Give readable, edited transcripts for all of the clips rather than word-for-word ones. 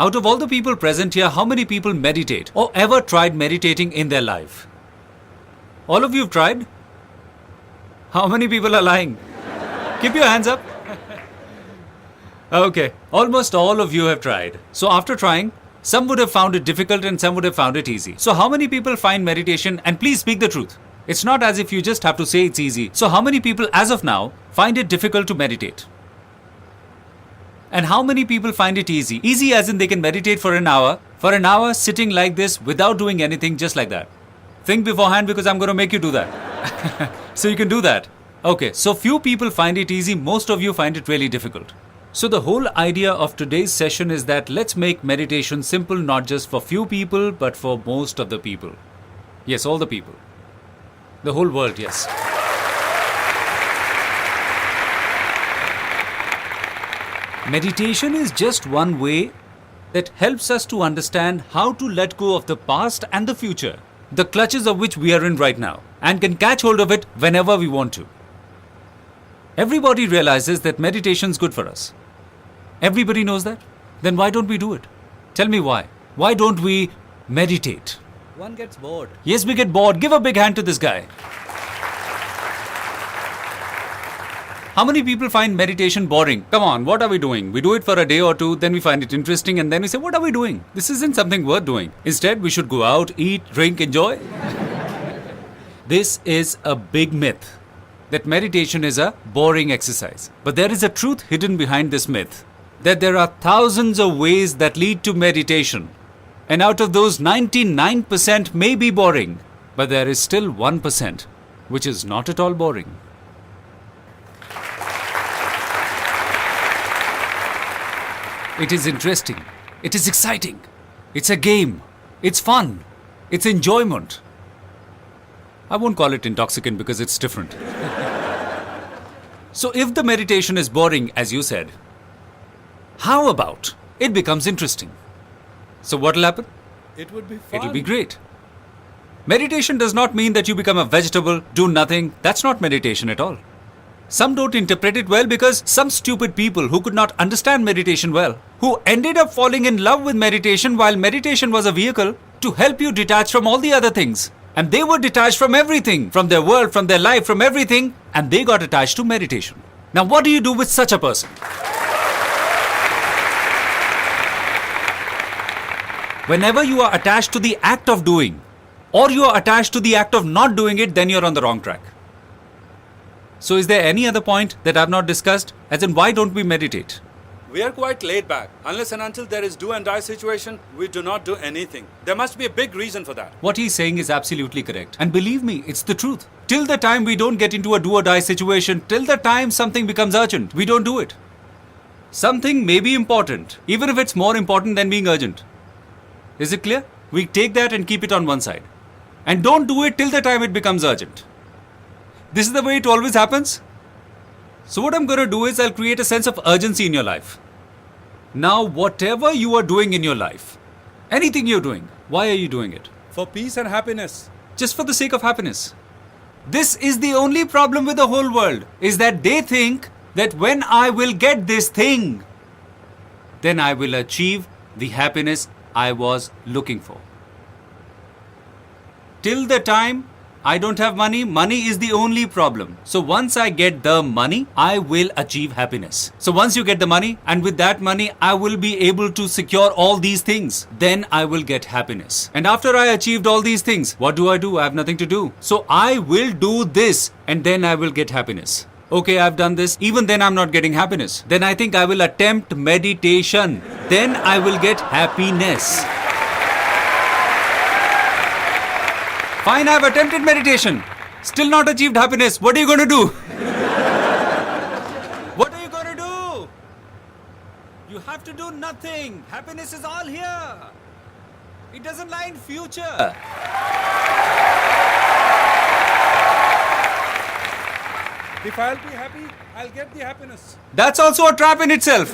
Out of all the people present here, how many people meditate or ever tried meditating in their life? All of you have tried? How many people are lying? Keep your hands up. Okay, almost all of you have tried. So after trying, some would have found it difficult and some would have found it easy. So how many people find meditation, and please speak the truth. It's not as if you just have to say it's easy. So how many people as of now find it difficult to meditate? And how many people find it easy? Easy as in they can meditate for an hour sitting like this without doing anything, just like that. Think beforehand because I'm going to make you do that. So you can do that. Okay, so few people find it easy, most of you find it really difficult. So the whole idea of today's session is that let's make meditation simple, not just for few people, but for most of the people. Yes, all the people. The whole world, yes. Meditation is just one way that helps us to understand how to let go of the past and the future, the clutches of which we are in right now, and can catch hold of it whenever we want to. Everybody realizes that meditation is good for us. Everybody knows that? Then why don't we do it? Tell me why. Why don't we meditate? One gets bored. Yes, we get bored. Give a big hand to this guy. How many people find meditation boring? Come on, what are we doing? We do it for a day or two, then we find it interesting, and then we say, what are we doing? This isn't something worth doing. Instead, we should go out, eat, drink, enjoy. This is a big myth, that meditation is a boring exercise. But there is a truth hidden behind this myth, that there are thousands of ways that lead to meditation. And out of those, 99% may be boring, but there is still 1%, which is not at all boring. It is interesting. It is exciting. It's a game. It's fun. It's enjoyment. I won't call it intoxicant because it's different. So if the meditation is boring, as you said, how about it becomes interesting? So what will happen? It would be fun. It will be great. Meditation does not mean that you become a vegetable, do nothing. That's not meditation at all. Some don't interpret it well because some stupid people who could not understand meditation well, who ended up falling in love with meditation while meditation was a vehicle to help you detach from all the other things. And they were detached from everything, from their world, from their life, from everything, and they got attached to meditation. Now what do you do with such a person? Whenever you are attached to the act of doing, or you are attached to the act of not doing it, then you're on the wrong track. So is there any other point that I've not discussed? As in, why don't we meditate? We are quite laid back. Unless and until there is do and die situation, we do not do anything. There must be a big reason for that. What he's saying is absolutely correct. And believe me, it's the truth. Till the time we don't get into a do or die situation, till the time something becomes urgent, we don't do it. Something may be important, even if it's more important than being urgent. Is it clear? We take that and keep it on one side. And don't do it till the time it becomes urgent. This is the way it always happens. So what I'm going to do is I'll create a sense of urgency in your life. Now, whatever you are doing in your life, anything you're doing, why are you doing it? For peace and happiness. Just for the sake of happiness. This is the only problem with the whole world, is that they think that when I will get this thing, then I will achieve the happiness I was looking for. Till the time I don't have money, money is the only problem. So once I get the money, I will achieve happiness. So once you get the money, and with that money, I will be able to secure all these things. Then I will get happiness. And after I achieved all these things, what do? I have nothing to do. So I will do this, and then I will get happiness. Okay, I've done this. Even then I'm not getting happiness. Then I think I will attempt meditation. Then I will get happiness. Fine, I've attempted meditation. Still not achieved happiness. What are you going to do? What are you going to do? You have to do nothing. Happiness is all here. It doesn't lie in future. If I'll be happy, I'll get the happiness. That's also a trap in itself.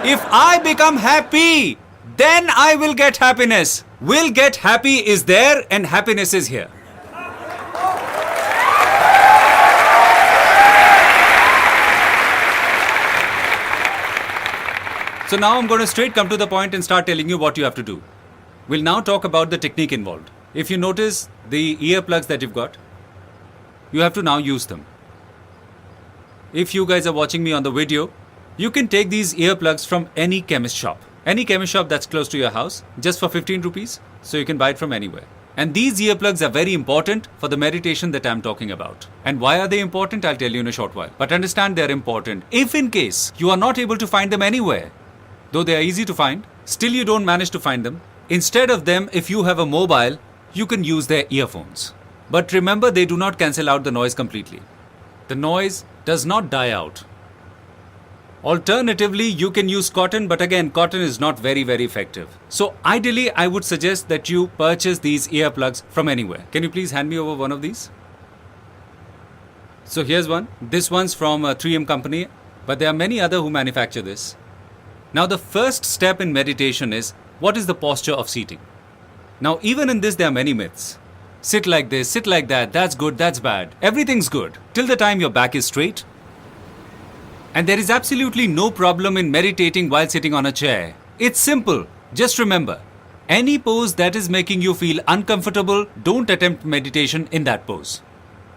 If I become happy, then I will get happiness. Will get happy is there and happiness is here. So now I'm going to straight come to the point and start telling you what you have to do. We'll now talk about the technique involved. If you notice the earplugs that you've got, you have to now use them. If you guys are watching me on the video, you can take these earplugs from any chemist shop. Any chemist shop that's close to your house, just for 15 rupees. So you can buy it from anywhere. And these earplugs are very important for the meditation that I'm talking about. And why are they important? I'll tell you in a short while. But understand they're important. If in case you are not able to find them anywhere, though they are easy to find, still you don't manage to find them, instead of them, if you have a mobile, you can use their earphones. But remember, they do not cancel out the noise completely. The noise does not die out. Alternatively, you can use cotton, but again, cotton is not very effective. So ideally, I would suggest that you purchase these earplugs from anywhere. Can you please hand me over one of these? So here's one. This one's from a 3M company, but there are many other who manufacture this. Now the first step in meditation is, what is the posture of seating? Now even in this, there are many myths. Sit like this, sit like that, that's good, that's bad. Everything's good till the time your back is straight. And there is absolutely no problem in meditating while sitting on a chair. It's simple. Just remember, any pose that is making you feel uncomfortable, don't attempt meditation in that pose.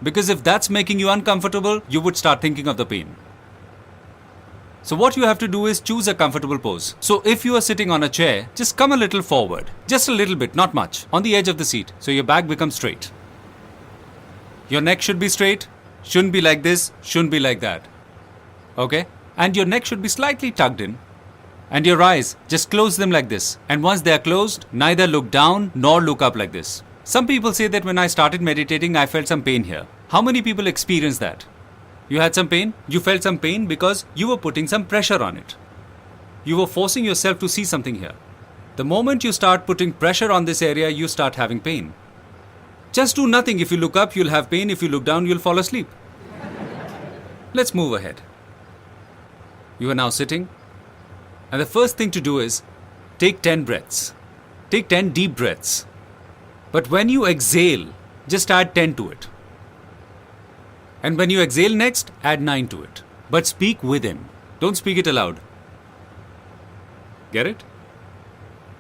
Because if that's making you uncomfortable, you would start thinking of the pain. So what you have to do is choose a comfortable pose. So if you are sitting on a chair, just come a little forward. Just a little bit, not much, on the edge of the seat. So your back becomes straight. Your neck should be straight. Shouldn't be like this, shouldn't be like that. Okay? And your neck should be slightly tucked in. And your eyes, just close them like this. And once they are closed, neither look down nor look up like this. Some people say that when I started meditating, I felt some pain here. How many people experience that? You had some pain? You felt some pain because you were putting some pressure on it. You were forcing yourself to see something here. The moment you start putting pressure on this area, you start having pain. Just do nothing. If you look up, you'll have pain. If you look down, you'll fall asleep. Let's move ahead. You are now sitting, and the first thing to do is take 10 breaths. Take 10 deep breaths. But when you exhale, just add 10 to it. And when you exhale next, add 9 to it. But speak within. Don't speak it aloud. Get it?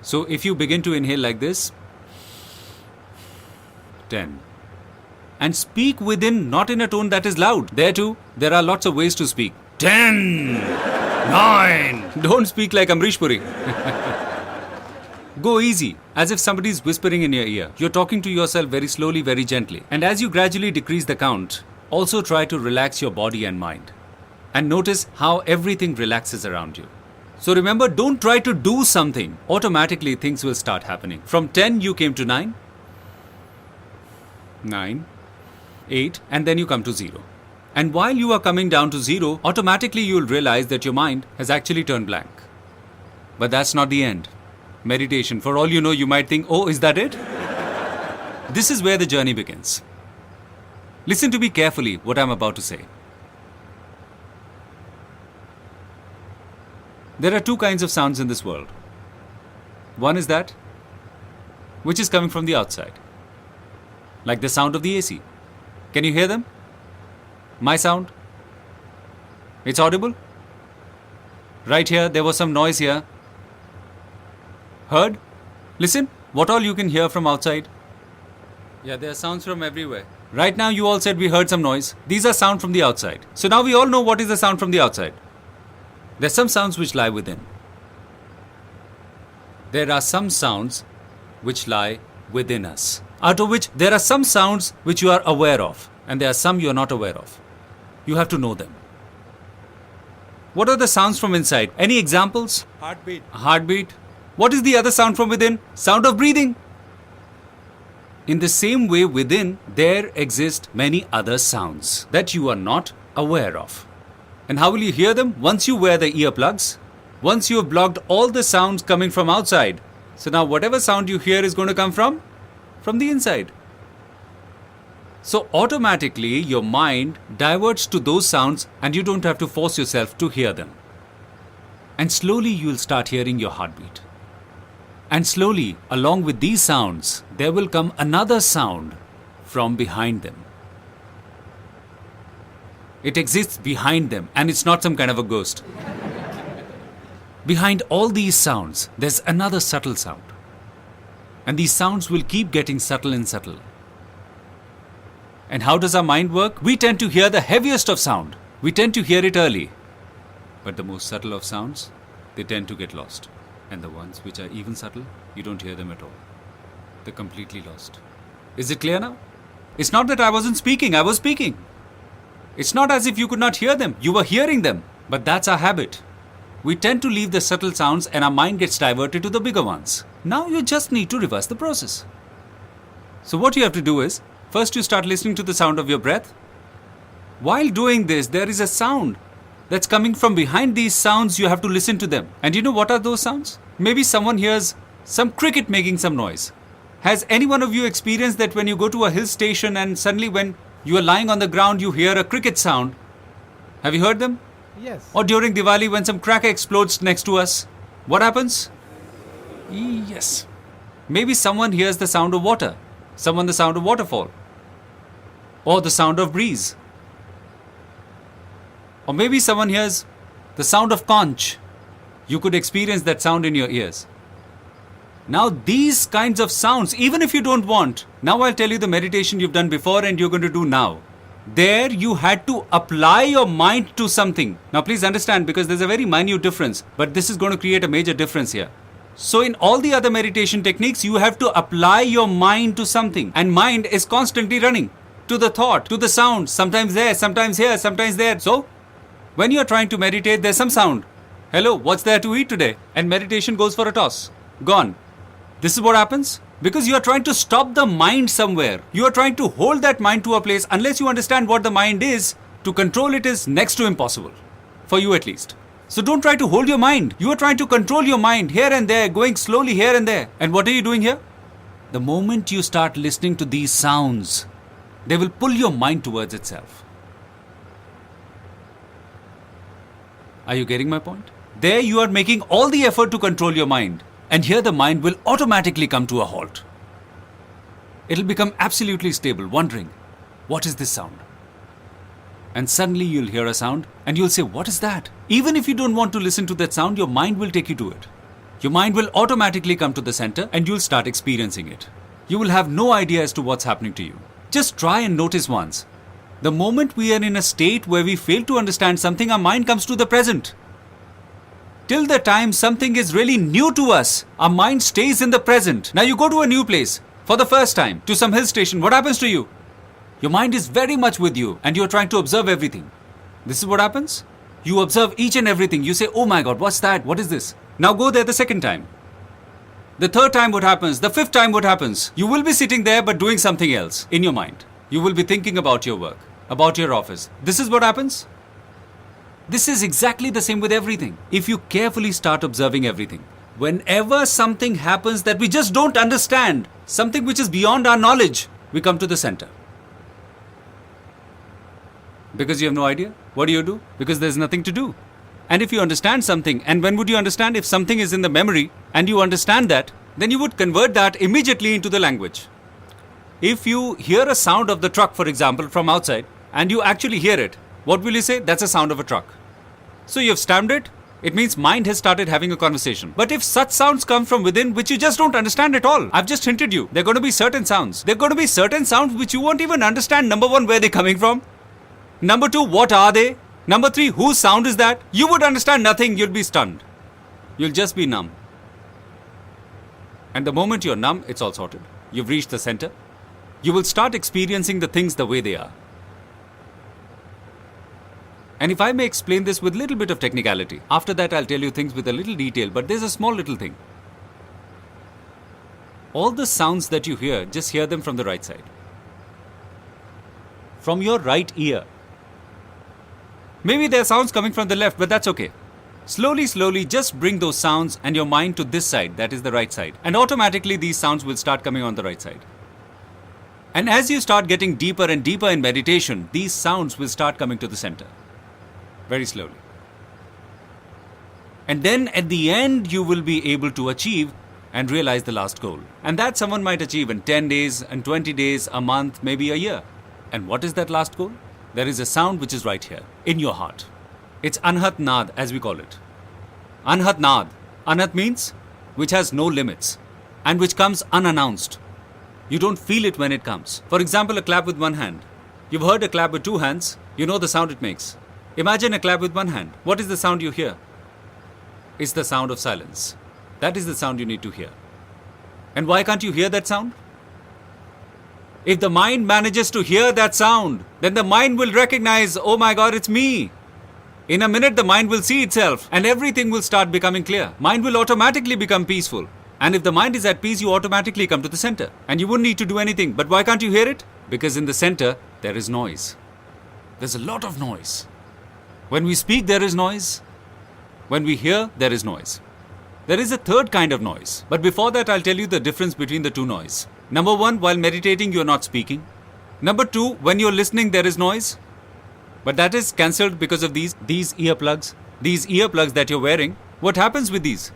So if you begin to inhale like this, 10. And speak within, not in a tone that is loud. There too, there are lots of ways to speak. 10, 9. Don't speak like Amrish Puri. Go easy, as if somebody is whispering in your ear. You're talking to yourself very slowly, very gently. And as you gradually decrease the count, also try to relax your body and mind. And notice how everything relaxes around you. So remember, don't try to do something. Automatically, things will start happening. From 10, you came to 9, 9, 8, and then you come to 0. And while you are coming down to 0, automatically you will realize that your mind has actually turned blank. But that's not the end. Meditation, for all you know, you might think, oh, is that it? This is where the journey begins. Listen to me carefully what I'm about to say. There are two kinds of sounds in this world. One is that which is coming from the outside, like the sound of the AC. Can you hear them? My sound? It's audible? Right here, there was some noise here. Heard? Listen, what all you can hear from outside? Yeah, there are sounds from everywhere. Right now, you all said we heard some noise. These are sound from the outside. So now we all know what is the sound from the outside. There are some sounds which lie within. There are some sounds which lie within us. Out of which there are some sounds which you are aware of, and there are some you are not aware of. You have to know them. What are the sounds from inside? Any examples? Heartbeat. Heartbeat. What is the other sound from within? Sound of breathing. In the same way, within, there exist many other sounds that you are not aware of. And how will you hear them? Once you wear the earplugs, once you have blocked all the sounds coming from outside. So now whatever sound you hear is going to come from the inside. So automatically your mind diverts to those sounds and you don't have to force yourself to hear them. And slowly you will start hearing your heartbeat. And slowly, along with these sounds, there will come another sound from behind them. It exists behind them and it's not some kind of a ghost. behind all these sounds, there's another subtle sound. And these sounds will keep getting subtle and subtle. And how does our mind work? We tend to hear the heaviest of sound. We tend to hear it early. But the most subtle of sounds, they tend to get lost. And the ones which are even subtle, you don't hear them at all. They're completely lost. Is it clear now? It's not that I wasn't speaking, I was speaking. It's not as if you could not hear them, you were hearing them. But that's our habit. We tend to leave the subtle sounds and our mind gets diverted to the bigger ones. Now you just need to reverse the process. So what you have to do is, first you start listening to the sound of your breath. While doing this, there is a sound that's coming from behind these sounds. You have to listen to them. And you know what are those sounds? Maybe someone hears some cricket making some noise. Has any one of you experienced that when you go to a hill station and suddenly when you are lying on the ground, you hear a cricket sound? Have you heard them? Yes. Or during Diwali when some cracker explodes next to us? What happens? Yes. Maybe someone hears the sound of water. Someone the sound of waterfall. Or the sound of breeze. Or maybe someone hears the sound of conch. You could experience that sound in your ears. Now these kinds of sounds, even if you don't want, now I'll tell you the meditation you've done before and you're going to do now. There you had to apply your mind to something. Now please understand, because there's a very minute difference, but this is going to create a major difference here. So in all the other meditation techniques, you have to apply your mind to something. And mind is constantly running to the thought, to the sound, sometimes there, sometimes here, sometimes there. So when you're trying to meditate, there's some sound. Hello, what's there to eat today? And meditation goes for a toss. Gone. This is what happens because you are trying to stop the mind somewhere. You are trying to hold that mind to a place. Unless you understand what the mind is, to control it is next to impossible. For you at least. So don't try to hold your mind. You are trying to control your mind here and there, going slowly here and there. And what are you doing here? The moment you start listening to these sounds, they will pull your mind towards itself. Are you getting my point? There you are making all the effort to control your mind. And here the mind will automatically come to a halt. It'll become absolutely stable, wondering, what is this sound? And suddenly you'll hear a sound and you'll say, what is that? Even if you don't want to listen to that sound, your mind will take you to it. Your mind will automatically come to the center and you'll start experiencing it. You will have no idea as to what's happening to you. Just try and notice once. The moment we are in a state where we fail to understand something, our mind comes to the present. Till the time something is really new to us, our mind stays in the present. Now you go to a new place for the first time, to some hill station. What happens to you? Your mind is very much with you and you're trying to observe everything. This is what happens. You observe each and everything. You say, oh my God, what's that? What is this? Now go there the second time. The third time what happens? The fifth time what happens? You will be sitting there but doing something else in your mind. You will be thinking about your work, about your office. This is what happens. This is exactly the same with everything. If you carefully start observing everything, whenever something happens that we just don't understand, something which is beyond our knowledge, we come to the center. Because you have no idea. What do? Because there's nothing to do. And if you understand something, and when would you understand? If something is in the memory and you understand that, then you would convert that immediately into the language. If you hear a sound of the truck, for example, from outside, and you actually hear it, what will you say? That's a sound of a truck. So you have stamped it. It means mind has started having a conversation. But if such sounds come from within which you just don't understand at all, I've just hinted you, there are going to be certain sounds. There are going to be certain sounds which you won't even understand. Number one, where they're coming from. Number two, what are they? Number three, whose sound is that? You would understand nothing. You'll be stunned. You'll just be numb. And the moment you're numb, it's all sorted. You've reached the center. You will start experiencing the things the way they are. And if I may explain this with a little bit of technicality, after that I'll tell you things with a little detail, but there's a small little thing. All the sounds that you hear, just hear them from the right side. From your right ear. Maybe there are sounds coming from the left, but that's okay. Slowly, just bring those sounds and your mind to this side, that is the right side. And automatically these sounds will start coming on the right side. And as you start getting deeper and deeper in meditation, these sounds will start coming to the center. Very slowly. And then at the end, you will be able to achieve and realize the last goal. And that someone might achieve in 10 days, and 20 days, a month, maybe a year. And what is that last goal? There is a sound which is right here, in your heart. It's Anhat Nad, as we call it. Anhat nad. Anhat means which has no limits and which comes unannounced. You don't feel it when it comes. For example, a clap with one hand. You've heard a clap with two hands, you know the sound it makes. Imagine a clap with one hand. What is the sound you hear? It's the sound of silence. That is the sound you need to hear. And why can't you hear that sound? If the mind manages to hear that sound, then the mind will recognize, oh my God, it's me. In a minute, the mind will see itself and everything will start becoming clear. Mind will automatically become peaceful. And if the mind is at peace, you automatically come to the center. And you wouldn't need to do anything. But why can't you hear it? Because in the center, there is noise. There's a lot of noise. When we speak, there is noise. When we hear, there is noise. There is a third kind of noise. But before that, I'll tell you the difference between the two noise. Number one, while meditating, you're not speaking. Number two, when you're listening, there is noise. But that is cancelled because of these earplugs. These earplugs that you're wearing. What happens with these?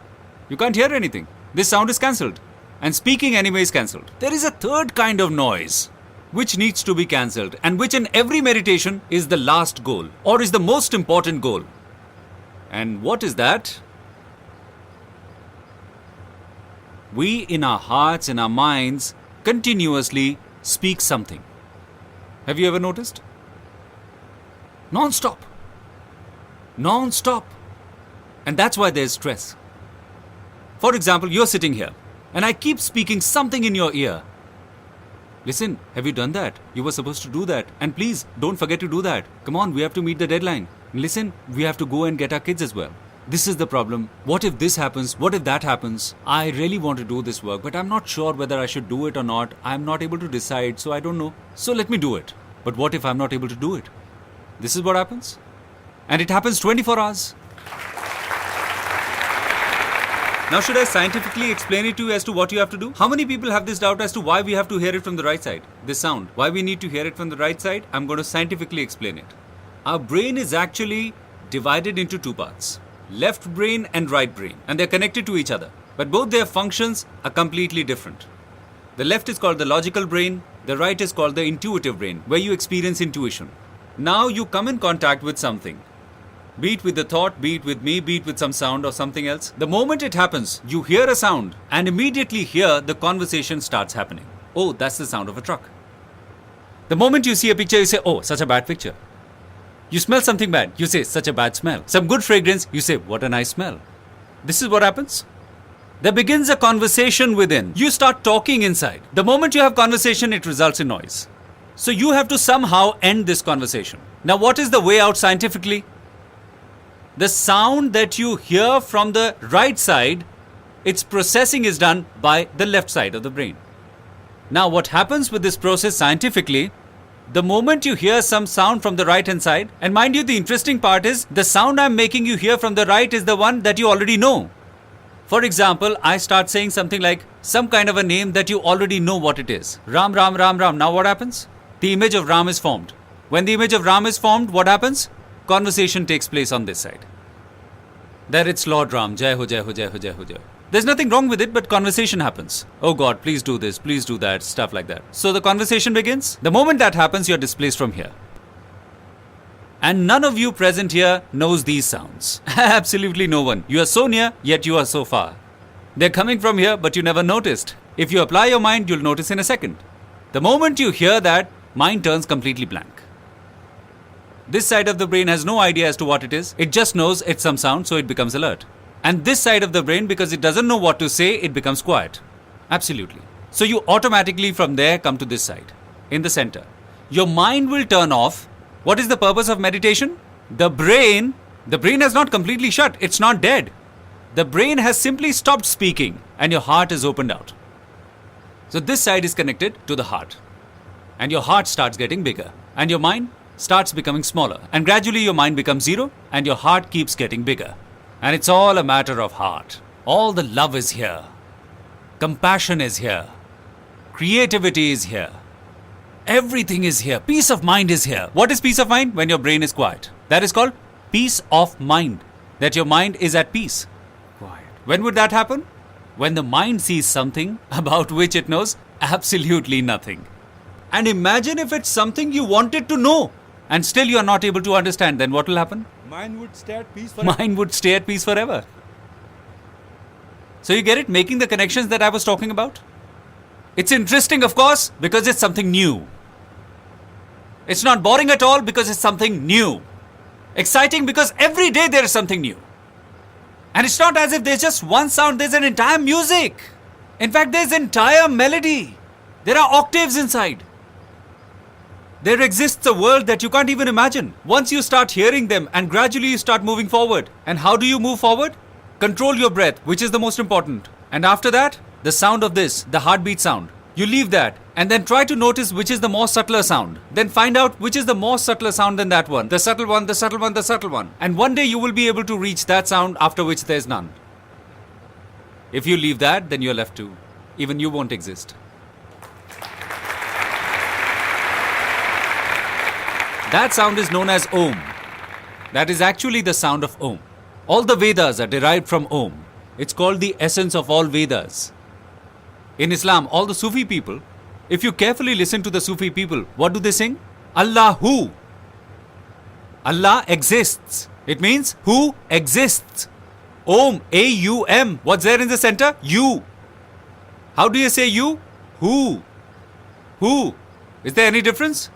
You can't hear anything. This sound is cancelled. And speaking anyway is cancelled. There is a third kind of noise which needs to be cancelled and which in every meditation is the last goal or is the most important goal. And what is that? We in our hearts, in our minds, continuously speak something. Have you ever noticed? Non-stop. Non-stop. And that's why there's stress. For example, you're sitting here and I keep speaking something in your ear. Listen, have you done that? You were supposed to do that. And please, don't forget to do that. Come on, we have to meet the deadline. Listen, we have to go and get our kids as well. This is the problem. What if this happens? What if that happens? I really want to do this work, but I'm not sure whether I should do it or not. I'm not able to decide, so I don't know. So let me do it. But what if I'm not able to do it? This is what happens. And it happens 24 hours. Now should I scientifically explain it to you as to what you have to do? How many people have this doubt as to why we have to hear it from the right side? This sound. Why we need to hear it from the right side? I'm going to scientifically explain it. Our brain is actually divided into two parts. Left brain and right brain. And they're connected to each other. But both their functions are completely different. The left is called the logical brain. The right is called the intuitive brain, where you experience intuition. Now you come in contact with something. Be it with the thought, be it with me, be it with some sound or something else. The moment it happens, you hear a sound and immediately here the conversation starts happening. Oh, that's the sound of a truck. The moment you see a picture, you say, oh, such a bad picture. You smell something bad, you say, such a bad smell. Some good fragrance, you say, what a nice smell. This is what happens. There begins a conversation within. You start talking inside. The moment you have conversation, it results in noise. So you have to somehow end this conversation. Now, what is the way out scientifically? The sound that you hear from the right side, its processing is done by the left side of the brain. Now, what happens with this process scientifically, the moment you hear some sound from the right hand side, and mind you, the interesting part is the sound I'm making you hear from the right is the one that you already know. For example, I start saying something like some kind of a name that you already know what it is. Ram, Ram, Ram, Ram. Now what happens? The image of Ram is formed. When the image of Ram is formed, what happens? Conversation takes place on this side. There it's Lord Ram, Jai Ho, Jai Ho, Jai Ho, Jai Ho, Jai Ho. There's nothing wrong with it, but conversation happens. Oh God, please do this, please do that, stuff like that. So the conversation begins. The moment that happens, you're displaced from here. And none of you present here knows these sounds. Absolutely no one. You are so near, yet you are so far. They're coming from here, but you never noticed. If you apply your mind, you'll notice in a second. The moment you hear that, mind turns completely blank. This side of the brain has no idea as to what it is. It just knows it's some sound, so it becomes alert. And this side of the brain, because it doesn't know what to say, it becomes quiet. Absolutely. So you automatically from there come to this side, in the center. Your mind will turn off. What is the purpose of meditation? The brain has not completely shut. It's not dead. The brain has simply stopped speaking and your heart is opened out. So this side is connected to the heart. And your heart starts getting bigger. And your mind starts becoming smaller. And gradually your mind becomes zero and your heart keeps getting bigger. And it's all a matter of heart. All the love is here. Compassion is here. Creativity is here. Everything is here. Peace of mind is here. What is peace of mind? When your brain is quiet. That is called peace of mind. That your mind is at peace. Quiet. When would that happen? When the mind sees something about which it knows absolutely nothing. And imagine if it's something you wanted to know and still you are not able to understand, then what will happen? Mind would stay at peace forever. Mind would stay at peace forever. So you get it? Making the connections that I was talking about? It's interesting, of course, because it's something new. It's not boring at all because it's something new. Exciting because every day there is something new. And it's not as if there's just one sound, there's an entire music. In fact, there's entire melody. There are octaves inside. There exists a world that you can't even imagine. Once you start hearing them and gradually you start moving forward. And how do you move forward? Control your breath, which is the most important. And after that, the sound of this, the heartbeat sound. You leave that and then try to notice which is the more subtler sound. Then find out which is the more subtler sound than that one. The subtle one, the subtle one, the subtle one. And one day you will be able to reach that sound after which there is none. If you leave that, then you're left too. Even you won't exist. That sound is known as Om. That is actually the sound of Om. All the Vedas are derived from Om. It's called the essence of all Vedas. In Islam, all the Sufi people, if you carefully listen to the Sufi people, what do they sing? Allahu. Allah exists. It means who exists. Om, A-U-M. What's there in the center? You. How do you say you? Who. Who. Is there any difference?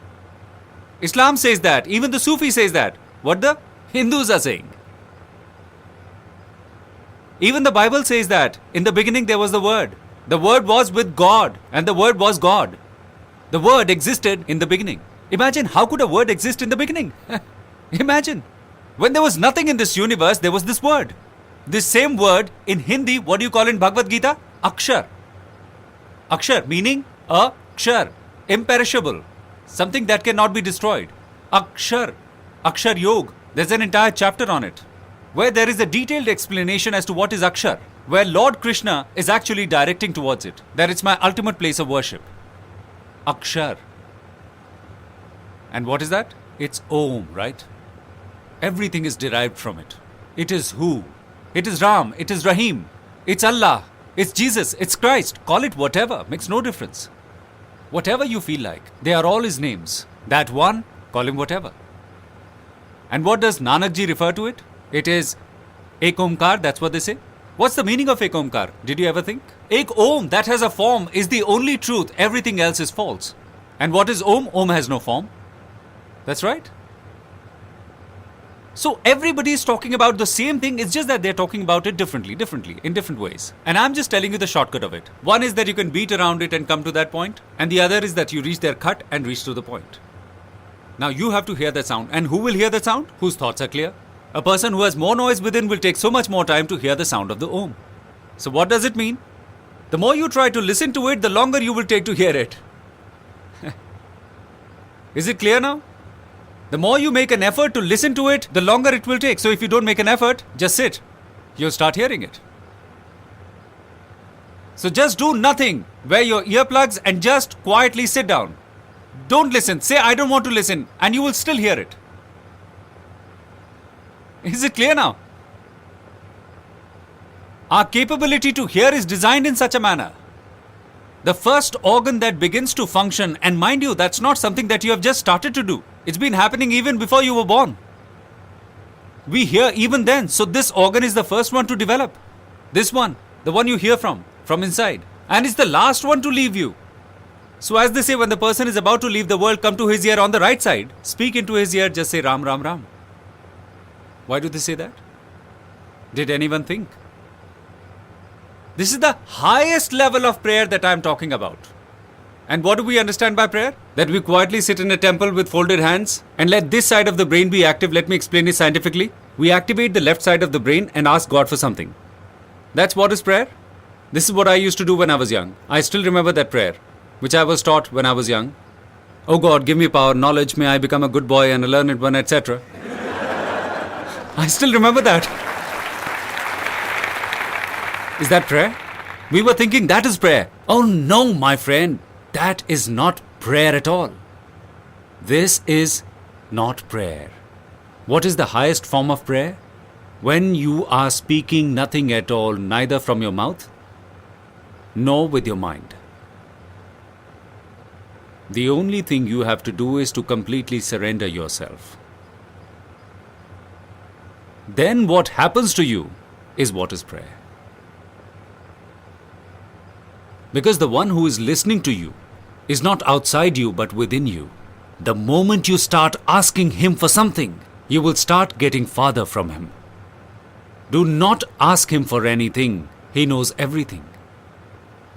Islam says that. Even the Sufi says that. What the Hindus are saying. Even the Bible says that. In the beginning there was the Word. The Word was with God. And the Word was God. The Word existed in the beginning. Imagine, how could a word exist in the beginning? Imagine. When there was nothing in this universe, there was this word. This same word in Hindi, what do you call in Bhagavad Gita? Akshar. Akshar meaning akshar. Imperishable. Something that cannot be destroyed. Akshar. Akshar Yog. There's an entire chapter on it, where there is a detailed explanation as to what is Akshar, where Lord Krishna is actually directing towards it, that it's my ultimate place of worship. Akshar. And what is that? It's Om, right? Everything is derived from it. It is who? It is Ram, it is Rahim, it's Allah, it's Jesus, it's Christ. Call it whatever, makes no difference. Whatever you feel like, they are all his names. That one, call him whatever. And what does Nanak ji refer to it? It is Ek Omkar, that's what they say. What's the meaning of Ek Omkar? Did you ever think? Ek Om, that has a form, is the only truth. Everything else is false. And what is Om? Om has no form. That's right. So everybody is talking about the same thing, it's just that they're talking about it differently, in different ways. And I'm just telling you the shortcut of it. One is that you can beat around it and come to that point. And the other is that you reach their cut and reach to the point. Now you have to hear that sound. And who will hear that sound? Whose thoughts are clear. A person who has more noise within will take so much more time to hear the sound of the Om. So what does it mean? The more you try to listen to it, the longer you will take to hear it. Is it clear now? The more you make an effort to listen to it, the longer it will take. So if you don't make an effort, just sit. You'll start hearing it. So just do nothing. Wear your earplugs and just quietly sit down. Don't listen. Say, I don't want to listen. And you will still hear it. Is it clear now? Our capability to hear is designed in such a manner. The first organ that begins to function, and mind you, that's not something that you have just started to do. It's been happening even before you were born. We hear even then. So this organ is the first one to develop. This one, the one you hear from inside. And it's the last one to leave you. So as they say, when the person is about to leave the world, come to his ear on the right side. Speak into his ear, just say Ram, Ram, Ram. Why do they say that? Did anyone think? This is the highest level of prayer that I am talking about. And what do we understand by prayer? That we quietly sit in a temple with folded hands and let this side of the brain be active. Let me explain it scientifically. We activate the left side of the brain and ask God for something. That's what is prayer. This is what I used to do when I was young. I still remember that prayer, which I was taught when I was young. Oh God, give me power, knowledge, may I become a good boy and a learned one, etc. I still remember that. Is that prayer? We were thinking that is prayer. Oh no, my friend. That is not prayer at all. This is not prayer. What is the highest form of prayer? When you are speaking nothing at all, neither from your mouth, nor with your mind. The only thing you have to do is to completely surrender yourself. Then what happens to you is what is prayer. Because the one who is listening to you is not outside you but within you. The moment you start asking him for something, you will start getting farther from him. Do not ask him for anything. He knows everything.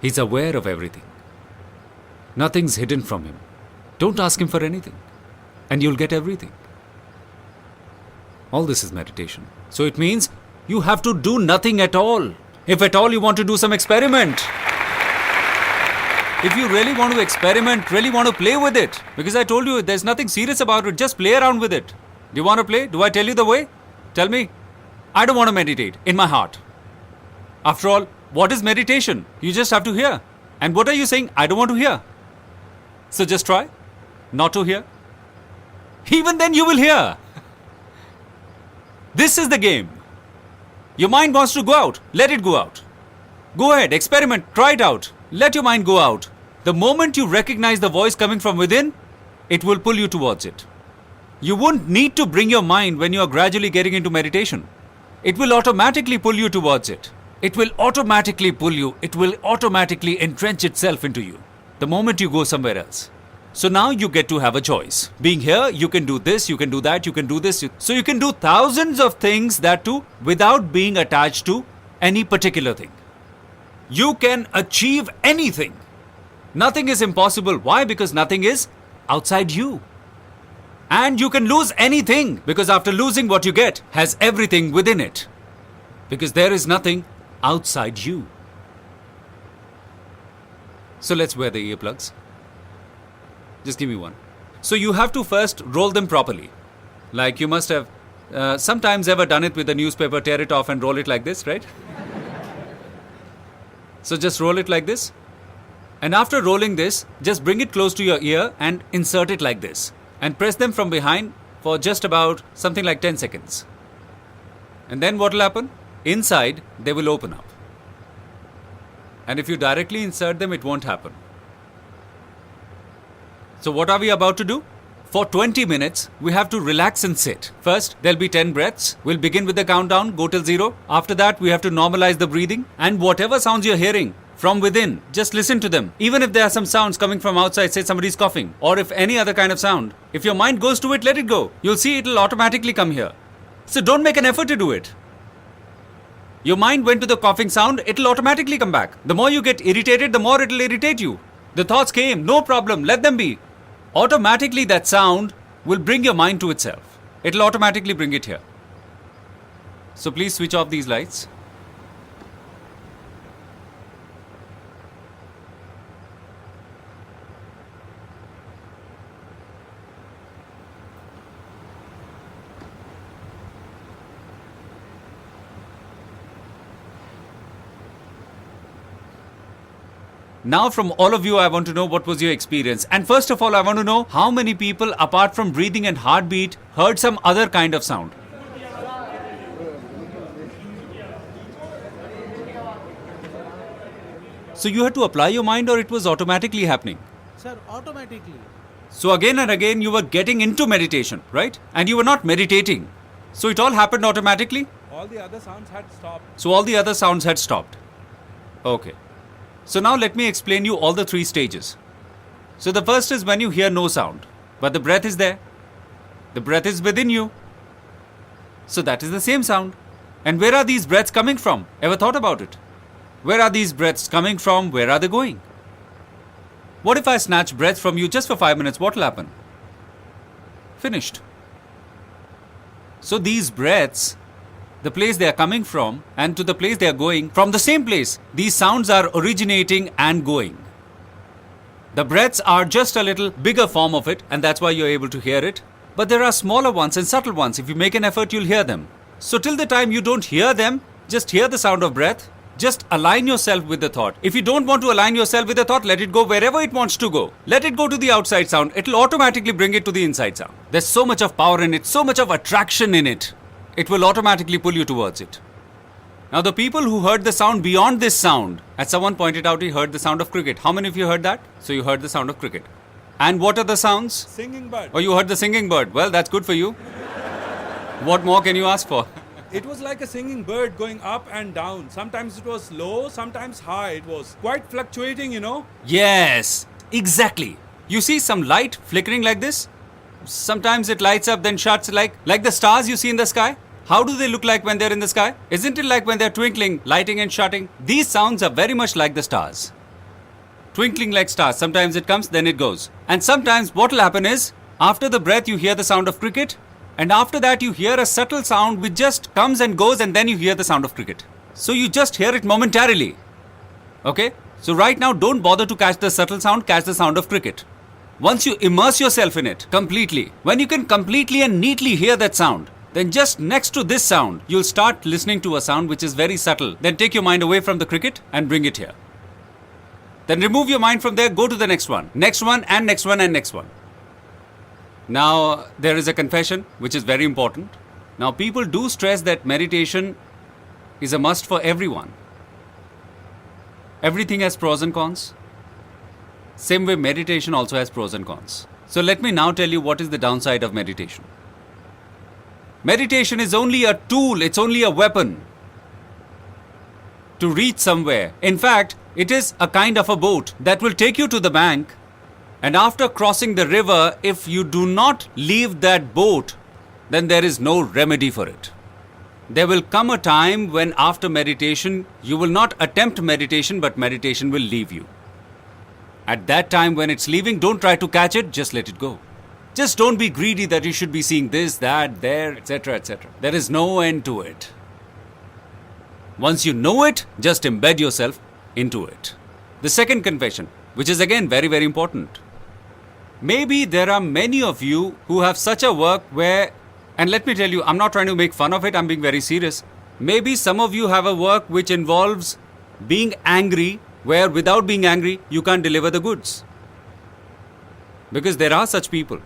He's aware of everything. Nothing's hidden from him. Don't ask him for anything, and you'll get everything. All this is meditation. So it means you have to do nothing at all. If at all you want to do some experiment. If you really want to experiment, really want to play with it, because I told you there's nothing serious about it, just play around with it. Do you want to play? Do I tell you the way? Tell me. I don't want to meditate in my heart. After all, what is meditation? You just have to hear. And what are you saying? I don't want to hear. So just try not to hear. Even then you will hear. This is the game. Your mind wants to go out. Let it go out. Go ahead, experiment, try it out. Let your mind go out. The moment you recognize the voice coming from within, it will pull you towards it. You won't need to bring your mind when you are gradually getting into meditation. It will automatically pull you towards it. It will automatically pull you. It will automatically entrench itself into you the moment you go somewhere else. So now you get to have a choice. Being here, you can do this, you can do that, you can do this. So you can do thousands of things, that too, without being attached to any particular thing. You can achieve anything. Nothing is impossible. Why? Because nothing is outside you. And you can lose anything, because after losing, what you get has everything within it. Because there is nothing outside you. So let's wear the earplugs. Just give me one. So you have to first roll them properly. Like you must have sometimes ever done it with a newspaper, tear it off and roll it like this, right? So just roll it like this. And after rolling this, just bring it close to your ear and insert it like this. And press them from behind for just about something like 10 seconds. And then what will happen? Inside, they will open up. And if you directly insert them, it won't happen. So what are we about to do? For 20 minutes, we have to relax and sit. First, there'll be 10 breaths. We'll begin with the countdown, go till 0. After that, we have to normalize the breathing. And whatever sounds you're hearing from within, just listen to them. Even if there are some sounds coming from outside, say somebody's coughing, or if any other kind of sound, if your mind goes to it, let it go. You'll see it'll automatically come here. So don't make an effort to do it. Your mind went to the coughing sound, it'll automatically come back. The more you get irritated, the more it'll irritate you. The thoughts came, no problem, let them be. Automatically that sound will bring your mind to itself. It'll automatically bring it here. So please switch off these lights. Now from all of you, I want to know what was your experience. And first of all, I want to know how many people, apart from breathing and heartbeat, heard some other kind of sound. So you had to apply your mind, or it was automatically happening? Sir, automatically. So again and again you were getting into meditation, right? And you were not meditating. So it all happened automatically? All the other sounds had stopped. So all the other sounds had stopped. Okay. So now let me explain you all the 3 stages. So the first is when you hear no sound, but the breath is there. The breath is within you. So that is the same sound. And where are these breaths coming from? Ever thought about it? Where are these breaths coming from? Where are they going? What if I snatch breath from you just for 5 minutes? What will happen? Finished. So these breaths, the place they are coming from and to the place they are going, from the same place, these sounds are originating and going. The breaths are just a little bigger form of it, and that's why you're able to hear it. But there are smaller ones and subtle ones. If you make an effort, you'll hear them. So till the time you don't hear them, just hear the sound of breath. Just align yourself with the thought. If you don't want to align yourself with the thought, let it go wherever it wants to go. Let it go to the outside sound. It'll automatically bring it to the inside sound. There's so much of power in it, so much of attraction in it. It will automatically pull you towards it. Now the people who heard the sound beyond this sound, as someone pointed out, he heard the sound of cricket. How many of you heard that? So you heard the sound of cricket. And what are the sounds? Singing bird. Oh, you heard the singing bird. Well, that's good for you. What more can you ask for? It was like a singing bird going up and down. Sometimes it was low, sometimes high. It was quite fluctuating, you know. Yes, exactly. You see some light flickering like this? Sometimes it lights up, then shuts, like the stars you see in the sky. How do they look like when they're in the sky? Isn't it like when they're twinkling, lighting and shutting? These sounds are very much like the stars. Twinkling like stars. Sometimes it comes, then it goes. And sometimes what will happen is, after the breath you hear the sound of cricket, and after that you hear a subtle sound which just comes and goes, and then you hear the sound of cricket. So you just hear it momentarily. Okay? So right now don't bother to catch the subtle sound, catch the sound of cricket. Once you immerse yourself in it completely, when you can completely and neatly hear that sound, then just next to this sound, you'll start listening to a sound which is very subtle. Then take your mind away from the cricket and bring it here. Then remove your mind from there, go to the next one, and next one, and next one. Now, there is a confession which is very important. Now, people do stress that meditation is a must for everyone. Everything has pros and cons. Same way, meditation also has pros and cons. So let me now tell you what is the downside of meditation. Meditation is only a tool, it's only a weapon to reach somewhere. In fact, it is a kind of a boat that will take you to the bank, and after crossing the river, if you do not leave that boat, then there is no remedy for it. There will come a time when after meditation, you will not attempt meditation, but meditation will leave you. At that time when it's leaving, don't try to catch it, just let it go. Just don't be greedy that you should be seeing this, that, there, etc., etc. There is no end to it. Once you know it, just embed yourself into it. The second confession, which is again very, very important. Maybe there are many of you who have such a work where, and let me tell you, I'm not trying to make fun of it, I'm being very serious. Maybe some of you have a work which involves being angry, where without being angry, you can't deliver the goods. Because there are such people.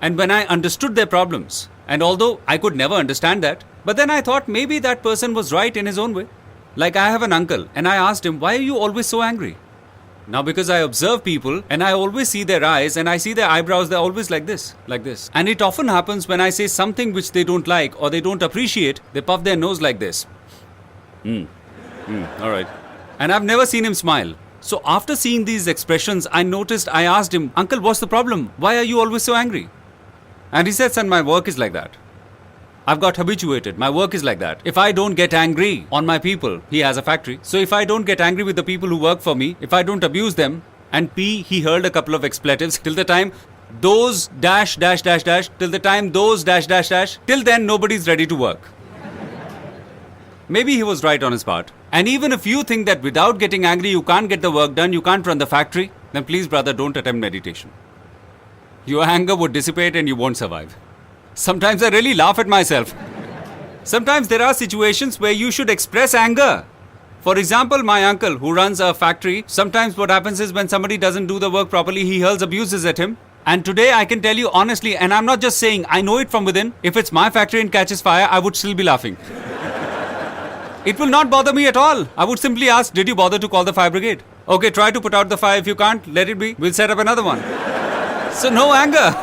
And when I understood their problems, and although I could never understand that, but then I thought maybe that person was right in his own way. Like I have an uncle, and I asked him, why are you always so angry? Now because I observe people, and I always see their eyes, and I see their eyebrows, they're always like this, like this. And it often happens when I say something which they don't like, or they don't appreciate, they puff their nose like this. Alright. And I've never seen him smile. So after seeing these expressions, I asked him, Uncle, what's the problem? Why are you always so angry? And he said, son, my work is like that. I've got habituated. My work is like that. If I don't get angry on my people, he has a factory. So if I don't get angry with the people who work for me, if I don't abuse them, and he hurled a couple of expletives till the time those dash, till the time those dash, till then nobody's ready to work. Maybe he was right on his part. And even if you think that without getting angry you can't get the work done, you can't run the factory, then please brother, don't attempt meditation. Your anger would dissipate and you won't survive. Sometimes I really laugh at myself. Sometimes there are situations where you should express anger. For example, my uncle who runs a factory, sometimes what happens is when somebody doesn't do the work properly, he hurls abuses at him. And today I can tell you honestly, and I'm not just saying, I know it from within, if it's my factory and catches fire, I would still be laughing. It will not bother me at all. I would simply ask, did you bother to call the fire brigade? Okay, try to put out the fire. If you can't, let it be. We'll set up another one. So no anger.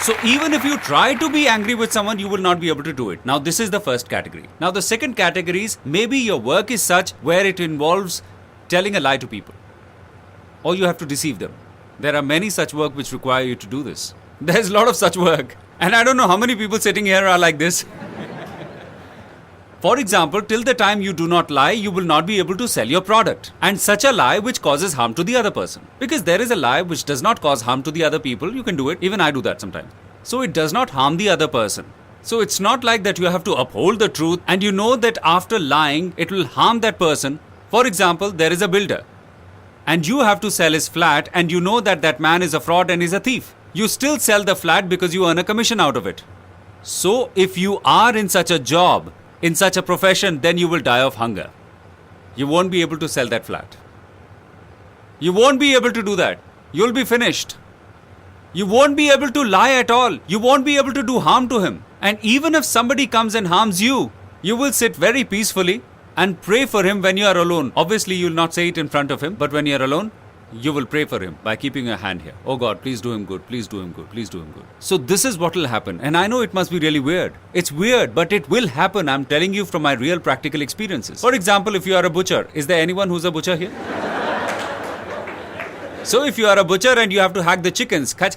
So even if you try to be angry with someone, you will not be able to do it. Now this is the first category. Now the second category is maybe your work is such where it involves telling a lie to people. Or you have to deceive them. There are many such work which require you to do this. There's a lot of such work. And I don't know how many people sitting here are like this. For example, till the time you do not lie, you will not be able to sell your product. And such a lie which causes harm to the other person. Because there is a lie which does not cause harm to the other people, you can do it. Even I do that sometimes. So it does not harm the other person. So it's not like that you have to uphold the truth and you know that after lying, it will harm that person. For example, there is a builder. And you have to sell his flat and you know that that man is a fraud and is a thief. You still sell the flat because you earn a commission out of it. So if you are in such a job, in such a profession, then you will die of hunger. You won't be able to sell that flat. You won't be able to do that. You'll be finished. You won't be able to lie at all. You won't be able to do harm to him. And even if somebody comes and harms you, you will sit very peacefully and pray for him when you are alone. Obviously, you will not say it in front of him, but when you are alone, you will pray for him by keeping your hand here. Oh God, please do him good, please do him good, please do him good. So this is what will happen. And I know it must be really weird. It's weird, but it will happen. I'm telling you from my real practical experiences. For example, if you are a butcher, is there anyone who's a butcher here? So if you are a butcher and you have to hack the chickens, catch,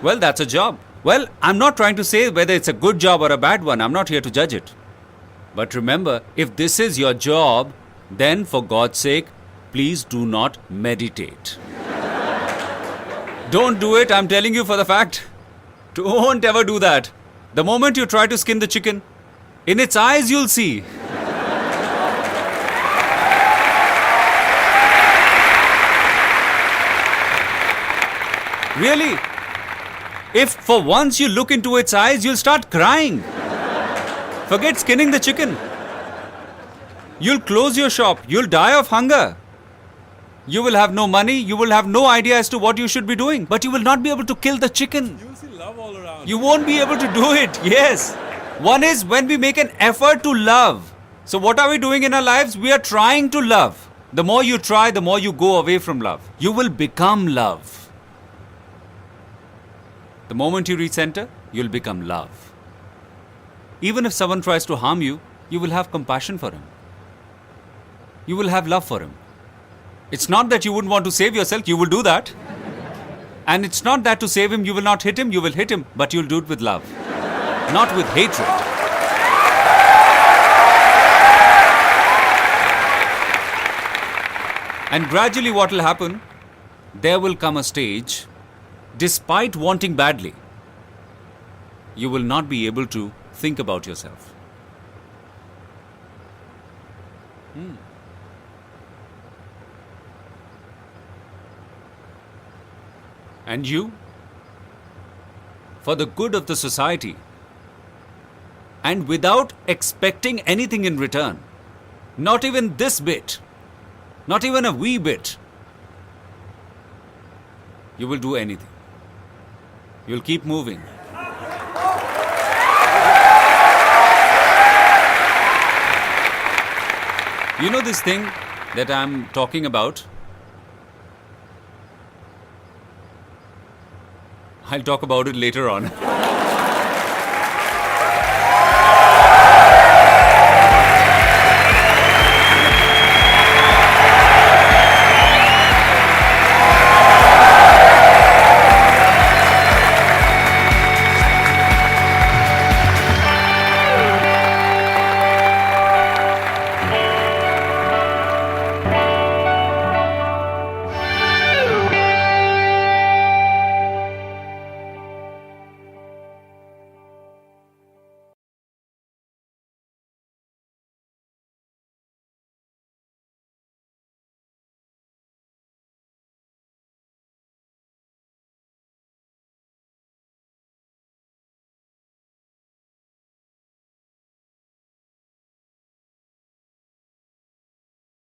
well, that's a job. Well, I'm not trying to say whether it's a good job or a bad one. I'm not here to judge it. But remember, if this is your job, then for God's sake, please do not meditate. Don't do it, I'm telling you for the fact. Don't ever do that. The moment you try to skin the chicken, in its eyes you'll see. Really? If for once you look into its eyes, you'll start crying. Forget skinning the chicken. You'll close your shop. You'll die of hunger. You will have no money. You will have no idea as to what you should be doing. But you will not be able to kill the chicken. You will see love all around. You won't be able to do it. Yes. One is when we make an effort to love. So what are we doing in our lives? We are trying to love. The more you try, the more you go away from love. You will become love. The moment you reach center, you'll become love. Even if someone tries to harm you, you will have compassion for him. You will have love for him. It's not that you wouldn't want to save yourself, you will do that. And it's not that to save him, you will not hit him, you will hit him, but you'll do it with love, not with hatred. And gradually what will happen, there will come a stage, despite wanting badly, you will not be able to think about yourself. And you, for the good of the society, and without expecting anything in return, not even this bit, not even a wee bit, you will do anything. You'll keep moving. You know this thing that I'm talking about? I'll talk about it later on.